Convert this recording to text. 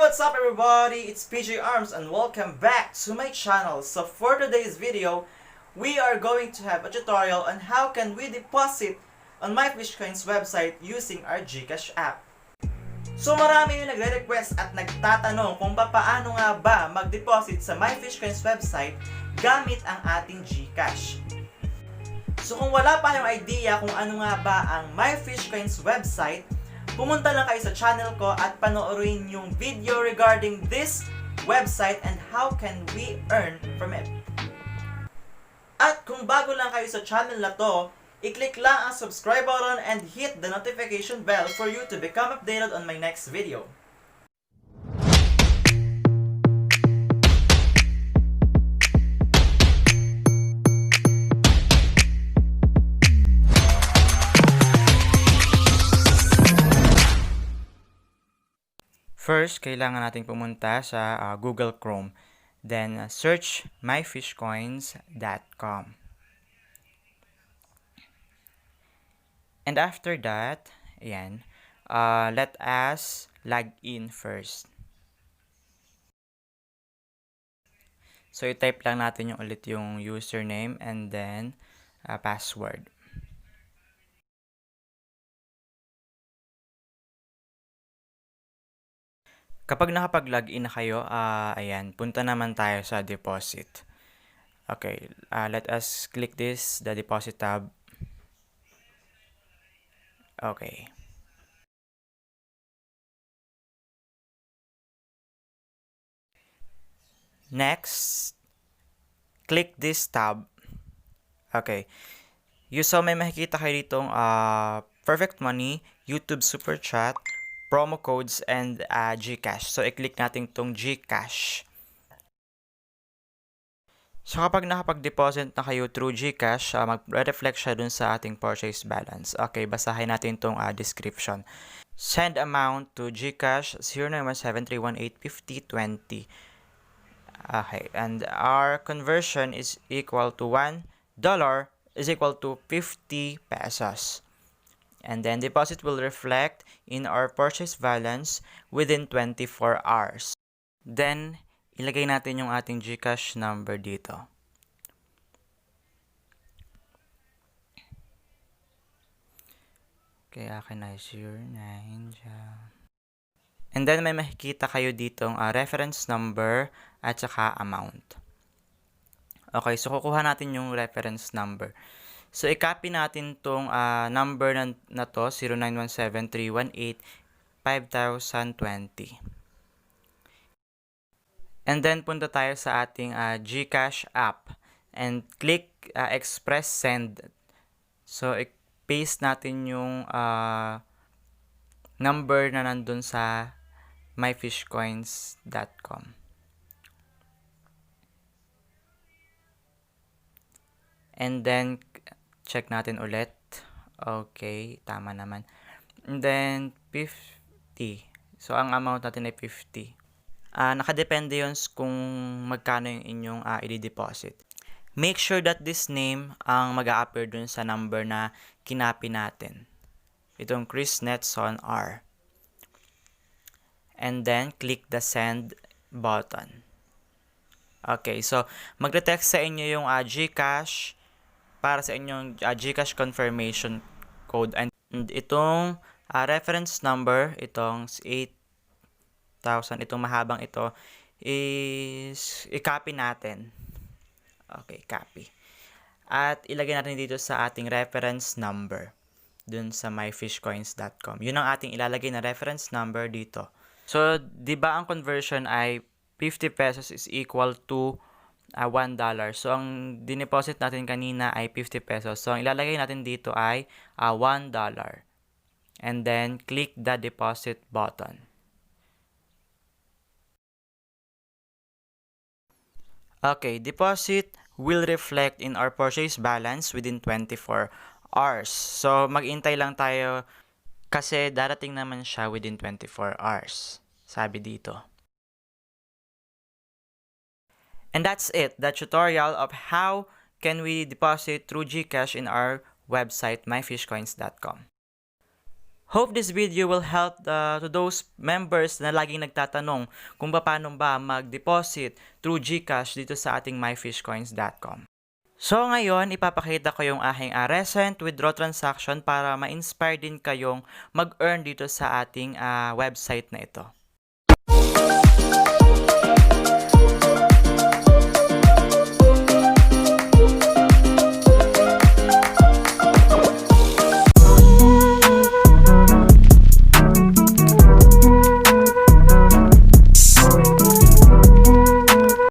what's up everybody? It's PJ Arms and welcome back to my channel. So for today's video, we are going to have a tutorial on how can we deposit on MyFishcoins website using our Gcash app. So marami yung nagre-request at nagtatanong kung paano nga ba mag-deposit sa MyFishcoins website gamit ang ating Gcash. So kung wala pa kayong idea kung ano nga ba ang MyFishcoins website, pumunta lang kayo sa channel ko at panoorin yung video regarding this website and how can we earn from it. At kung bago lang kayo sa channel na to, i-click lang ang subscribe button and hit the notification bell for you to become updated on my next video. First, kailangan nating pumunta sa Google Chrome. Then, search MyFishcoins.com. And after that, ayan, let us log in first. So, i-type lang natin ulit yung username and then password. Kapag nakapag-login na kayo, ayan, punta naman tayo sa deposit. Okay, let us click the deposit tab. Okay. Next, click this tab. Okay. So may makikita kayo ditong Perfect Money, YouTube Super Chat, promo codes, and Gcash. So, i-click natin itong Gcash. So, kapag nakapag-deposit na kayo through Gcash, mag-reflect siya dun sa ating purchase balance. Okay, basahin natin itong description. Send amount to Gcash 0917-318-5020. Okay, and our conversion is equal to $1 is equal to 50 pesos. And then deposit will reflect in our purchase balance within 24 hours. Then, ilagay natin yung ating Gcash number dito. Kaya akin na 09. And then may makikita kayo ditong reference number at saka amount. Okay, so kukuha natin yung reference number. So, i-copy natin itong number na to, 0917-318-5020. And then, punta tayo sa ating Gcash app and click Express Send. So, i-paste natin yung number na nandun sa myfishcoins.com. And then, check natin ulit. Okay, tama naman. And then, 50. So, ang amount natin ay 50. Nakadepende yun kung magkano yung inyong i-deposit. Make sure that this name ang mag-a-appear dun sa number na kinapi natin. Itong Chris Netson R. And then, click the send button. Okay, so, magre-text sa inyo yung Gcash para sa inyong Gcash confirmation code. And itong reference number, itong 8,000, itong mahabang ito, is i-copy natin. Okay, copy. At ilagay natin dito sa ating reference number dun sa myfishcoins.com. Yun ang ating ilalagay na reference number dito. So, di ba ang conversion ay 50 pesos is equal to $1. So, ang dineposit natin kanina ay 50 pesos. So, ang ilalagay natin dito ay $1. And then, click the deposit button. Okay, deposit will reflect in our purchase balance within 24 hours. So, mag-intay lang tayo kasi darating naman siya within 24 hours. Sabi dito. And that's it, the tutorial of how can we deposit through Gcash in our website, myfishcoins.com. Hope this video will help to those members na laging nagtatanong kung paano ba mag-deposit through Gcash dito sa ating myfishcoins.com. So ngayon, ipapakita ko yung aking recent withdraw transaction para ma-inspire din kayong mag-earn dito sa ating website na ito.